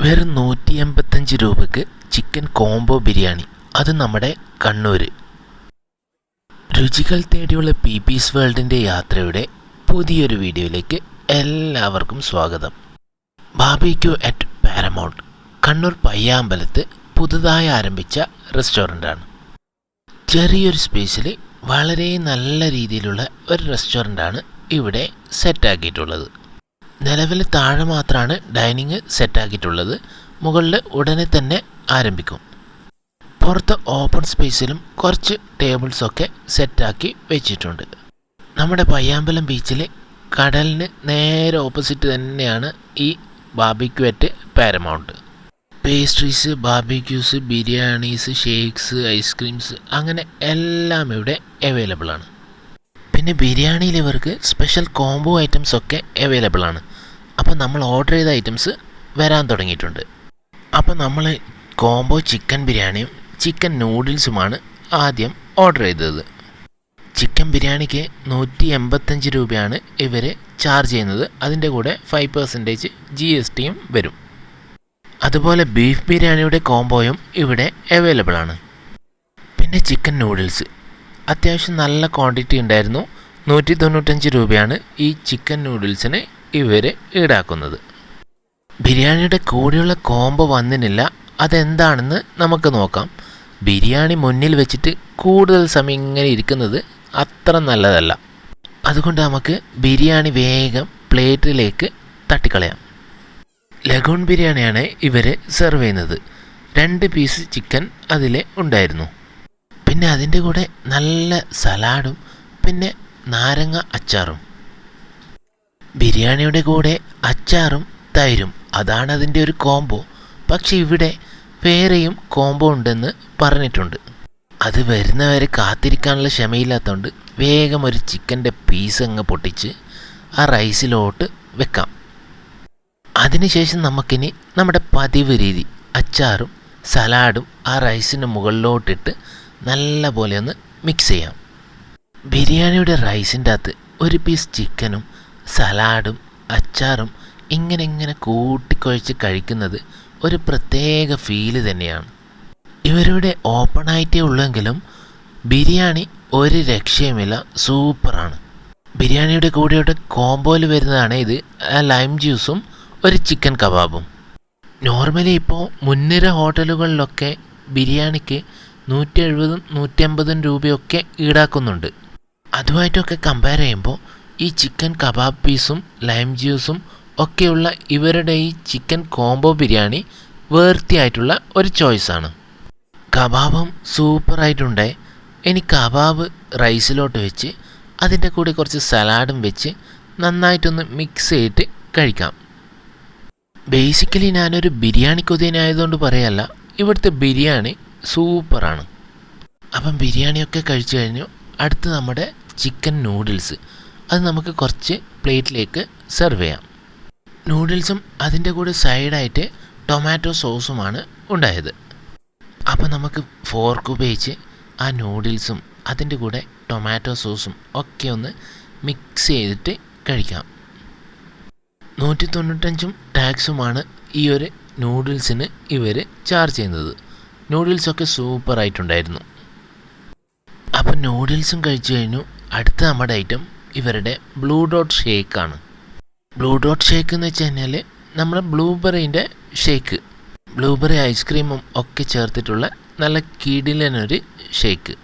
വെറും 185 രൂപയ്ക്ക് chicken combo biryani, അത് നമ്മുടെ കണ്ണൂർ. രുചികൾ തേടിയുള്ള പീപ്പീസ് വേൾഡിൻ്റെ യാത്രയുടെ പുതിയൊരു വീഡിയോയിലേക്ക് എല്ലാവർക്കും സ്വാഗതം. ബാർബിക്യൂ അറ്റ് പാരമൗണ്ട് കണ്ണൂർ പയ്യാമ്പലത്ത് പുതുതായി ആരംഭിച്ച റെസ്റ്റോറൻ്റാണ്. ചെറിയൊരു സ്പേസിൽ വളരെ നല്ല രീതിയിലുള്ള ഒരു റെസ്റ്റോറൻ്റാണ് ഇവിടെ സെറ്റാക്കിയിട്ടുള്ളത്. നിലവിൽ താഴെ മാത്രമാണ് ഡൈനിങ് സെറ്റാക്കിയിട്ടുള്ളത്. മുകളിൽ ഉടനെ തന്നെ ആരംഭിക്കും. പുറത്ത് ഓപ്പൺ സ്പേസിലും കുറച്ച് ടേബിൾസൊക്കെ സെറ്റാക്കി വെച്ചിട്ടുണ്ട്. നമ്മുടെ പയ്യാമ്പലം ബീച്ചിൽ കടലിന് നേരെ ഓപ്പോസിറ്റ് തന്നെയാണ് ഈ barbecue at Paramount. Pastries, barbecues, biryanis, shakes, ice creams അങ്ങനെ എല്ലാം ഇവിടെ അവൈലബിൾ ആണ്. പിന്നെ ബിരിയാണിയിൽ ഇവർക്ക് സ്പെഷ്യൽ കോംബോ ഐറ്റംസ് ഒക്കെ അവൈലബിൾ ആണ്. അപ്പോൾ നമ്മൾ ഓർഡർ ചെയ്ത ഐറ്റംസ് വരാൻ തുടങ്ങിയിട്ടുണ്ട്. അപ്പോൾ നമ്മൾ കോംബോ ചിക്കൻ ബിരിയാണിയും ചിക്കൻ നൂഡിൽസുമാണ് ആദ്യം ഓർഡർ ചെയ്തത്. ചിക്കൻ ബിരിയാണിക്ക് 185 രൂപയാണ് ഇവർ ചാർജ് ചെയ്യുന്നത്. അതിൻ്റെ കൂടെ 5% GSTയും വരും. അതുപോലെ ബീഫ് ബിരിയാണിയുടെ കോംബോയും ഇവിടെ അവൈലബിൾ ആണ്. പിന്നെ ചിക്കൻ നൂഡിൽസ് അത്യാവശ്യം നല്ല ക്വാണ്ടിറ്റി ഉണ്ടായിരുന്നു. 195 രൂപയാണ് ഈ ചിക്കൻ നൂഡിൽസിന് ഇവർ ഈടാക്കുന്നത്. ബിരിയാണിയുടെ കൂടെയുള്ള കോംബോ വന്നിട്ടില്ല. അതെന്താണെന്ന് നമുക്ക് നോക്കാം. ബിരിയാണി മുന്നിൽ വെച്ചിട്ട് കൂടുതൽ സമയം ഇങ്ങനെ ഇരിക്കുന്നത് അത്ര നല്ലതല്ല. അതുകൊണ്ട് നമുക്ക് ബിരിയാണി വേഗം പ്ലേറ്റിലേക്ക് തട്ടിക്കളയാം. ലഗൂൺ ബിരിയാണിയാണ് ഇവർ സെർവ് ചെയ്യുന്നത്. 2 പീസ് ചിക്കൻ അതിൽ ഉണ്ടായിരുന്നു. പിന്നെ അതിൻ്റെ കൂടെ നല്ല സലാഡും പിന്നെ നാരങ്ങ അച്ചാറും. ബിരിയാണിയുടെ കൂടെ അച്ചാറും തൈരും, അതാണ് അതിൻ്റെ ഒരു കോംബോ. പക്ഷെ ഇവിടെ വേറെയും കോംബോ ഉണ്ടെന്ന് പറഞ്ഞിട്ടുണ്ട്. അത് വരുന്നവരെ കാത്തിരിക്കാനുള്ള ക്ഷമയില്ലാത്തതുകൊണ്ട് വേഗം ഒരു ചിക്കൻ്റെ പീസ് അങ്ങ് പൊട്ടിച്ച് ആ റൈസിലോട്ട് വെക്കാം. അതിനുശേഷം നമുക്കിനി നമ്മുടെ പതിവ് രീതി അച്ചാറും സലാഡും ആ റൈസിന് മുകളിലോട്ടിട്ട് നല്ല പോലെ ഒന്ന് മിക്സ് ചെയ്യാം. ബിരിയാണിയുടെ റൈസിൻ്റെ അകത്ത് ഒരു പീസ് ചിക്കനും സലാഡും അച്ചാറും ഇങ്ങനെ കൂട്ടിക്കുഴച്ച് കഴിക്കുന്നത് ഒരു പ്രത്യേക ഫീല് തന്നെയാണ്. ഇവരുടെ ഓപ്പണായിട്ടേ ഉള്ളെങ്കിലും ബിരിയാണി ഒരു രക്ഷയുമില്ല, സൂപ്പറാണ്. ബിരിയാണിയുടെ കൂടെയുടെ കോംബോയിൽ വരുന്നതാണ് ഇത്. ലൈം ജ്യൂസും ഒരു ചിക്കൻ കബാബും. നോർമലി ഇപ്പോൾ മുൻനിര ഹോട്ടലുകളിലൊക്കെ ബിരിയാണിക്ക് 170 150 രൂപയൊക്കെ ഈടാക്കുന്നുണ്ട്. അതുമായിട്ടൊക്കെ കമ്പയർ ചെയ്യുമ്പോൾ ഈ ചിക്കൻ കബാബ് പീസും ലൈം ജ്യൂസും ഒക്കെയുള്ള ഇവരുടെ ഈ ചിക്കൻ കോംബോ ബിരിയാണി വേർത്തിയായിട്ടുള്ള ഒരു ചോയ്സാണ്. കബാബും സൂപ്പറായിട്ടുണ്ടേ. ഇനി കബാബ് റൈസിലോട്ട് വെച്ച് അതിൻ്റെ കൂടെ കുറച്ച് സലാഡും വെച്ച് നന്നായിട്ടൊന്ന് മിക്സ് ചെയ്തിട്ട് കഴിക്കാം. ബേസിക്കലി ഞാനൊരു ബിരിയാണി കൊതിയനായതുകൊണ്ട് പറയല്ല, ഇവിടുത്തെ ബിരിയാണി സൂപ്പറാണ്. അപ്പം ബിരിയാണിയൊക്കെ കഴിച്ചു കഴിഞ്ഞു. അടുത്ത് നമ്മുടെ ചിക്കൻ നൂഡിൽസ്, അത് നമുക്ക് കുറച്ച് പ്ലേറ്റിലേക്ക് സെർവ് ചെയ്യാം. നൂഡിൽസും അതിൻ്റെ കൂടെ സൈഡായിട്ട് ടൊമാറ്റോ സോസുമാണ് ഉണ്ടായത്. അപ്പോൾ നമുക്ക് ഫോർക്ക് ഉപയോഗിച്ച് ആ നൂഡിൽസും അതിൻ്റെ കൂടെ ടൊമാറ്റോ സോസും ഒക്കെ ഒന്ന് മിക്സ് ചെയ്തിട്ട് കഴിക്കാം. 195 ടാക്സുമാണ് ഈ ഒരു നൂഡിൽസിന് ഇവർ ചാർജ് ചെയ്യുന്നത്. നൂഡിൽസൊക്കെ സൂപ്പറായിട്ടുണ്ടായിരുന്നു. അപ്പോൾ നൂഡിൽസും കഴിച്ചു കഴിഞ്ഞു. അടുത്ത നമ്മുടെ ഐറ്റം ഇവരുടെ ബ്ലൂ ഡോട്ട് ഷേക്കാണ്. ബ്ലൂ ഡോട്ട് ഷേക്ക് എന്ന് വെച്ച് കഴിഞ്ഞാൽ നമ്മൾ ബ്ലൂബെറീൻ്റെ ഷേക്ക്, ബ്ലൂബെറി ഐസ്ക്രീമും ഒക്കെ ചേർത്തിട്ടുള്ള നല്ല കിടിലനൊരു ഷേക്ക്.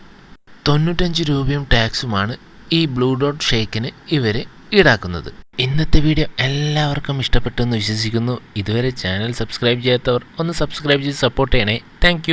95 രൂപയും ടാക്സുമാണ് ഈ ബ്ലൂ ഡോട്ട് ഷേക്കിന് ഇവർ ഈടാക്കുന്നത്. ഇന്നത്തെ വീഡിയോ എല്ലാവർക്കും ഇഷ്ടപ്പെട്ടെന്ന് വിശ്വസിക്കുന്നു. ഇതുവരെ ചാനൽ സബ്സ്ക്രൈബ് ചെയ്യാത്തവർ ഒന്ന് സബ്സ്ക്രൈബ് ചെയ്ത് സപ്പോർട്ട് ചെയ്യണേ. താങ്ക്